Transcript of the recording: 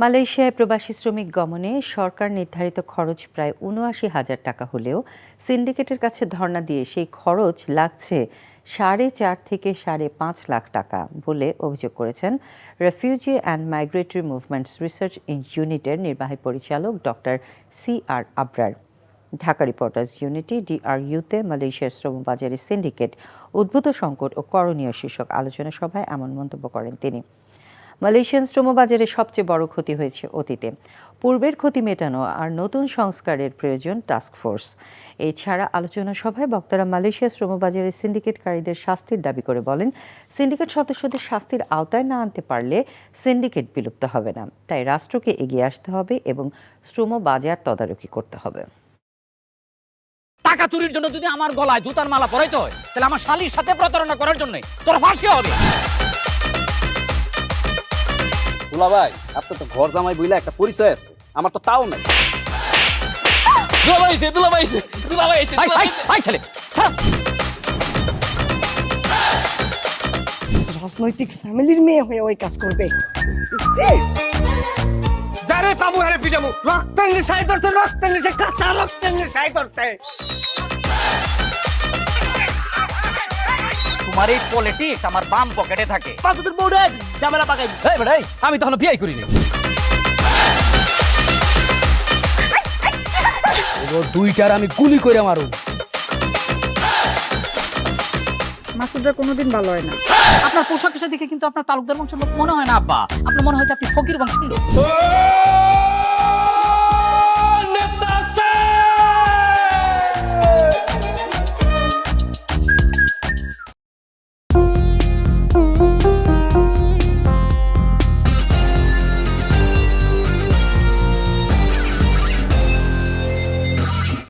মালয়েশিয়ায় প্রবাসী শ্রমিক গমনে সরকার নির্ধারিত খরচ প্রায় ৭৯,০০০ টাকা হলেও সিন্ডিকেটের কাছে ধর্ণা দিয়ে সেই খরচ লাগছে ৪.৫ থেকে ৫.৫ লাখ টাকা বলে অভিযোগ করেছেন refugee and migratory movements research ইউনিটের নির্বাহী পরিচালক doctor CR Abrar. Dhaka reporters unity DRU-তে মালয়েশিয়ার শ্রমবাজারে সিন্ডিকেট, উদ্ভূত সংকট ও করণীয় শীর্ষক আলোচনা সভায় এমন মন্তব্য করেন তিনি। মালয়েশিয়ান শ্রমবাজারে সবচেয়ে বড় ক্ষতি হয়েছে অতীতে। পূর্বের ক্ষতি মেটানো আর নতুন সংস্কারের প্রয়োজন টাস্কফোর্স। এছাড়া আলোচনা সভায় বক্তারা মালয়েশিয়া শ্রমবাজারে সিন্ডিকেটকারীদের শাস্তির দাবি করে বলেন, সিন্ডিকেট সদস্যদের শাস্তির আওতায় না আনতে পারলে সিন্ডিকেট বিলুপ্ত হবে না। তাই রাষ্ট্রকে এগিয়ে আসতে হবে এবং শ্রমবাজার তদারকি করতে হবে। টাকা চুরির জন্য যদি আমার গলায় জুতার মালা পরাইতে হয়, তাহলে আমার শালীর সাথে প্রতারণা করার জন্য তোর ফাঁসি হবে। দুলা ভাই, আপনার তো ঘর জামাই বইলা একটা পরিচয় আছে, আমার তো তাও নাই। রাজনৈতিক ফ্যামিলির মেয়ে হয়ে ওই কাজ করবে। যারে পাবো আরে পিটাবো, রক্তের নেশায় ধরতে, রক্তের নেশায়, কাঁচা রক্তের নেশায় ধরতে। তোমার এই পলিটিক্স আমার বাম পকেটে থাকে। পাঁচদের বউরে ঝামেলা পাকাই। এই বেটা, আমি তখন বিয়ে করিনি। দুইটার আমি গুলি করে মারু। মাসুদরা কোনোদিন ভালো হয় না। আপনার পোশাক আশাক দেখে কিন্তু আপনার তালুকদার বংশের লোক মনে হয় না আব্বা, আপনার মনে হয় যে আপনি ফকির বংশের লোক।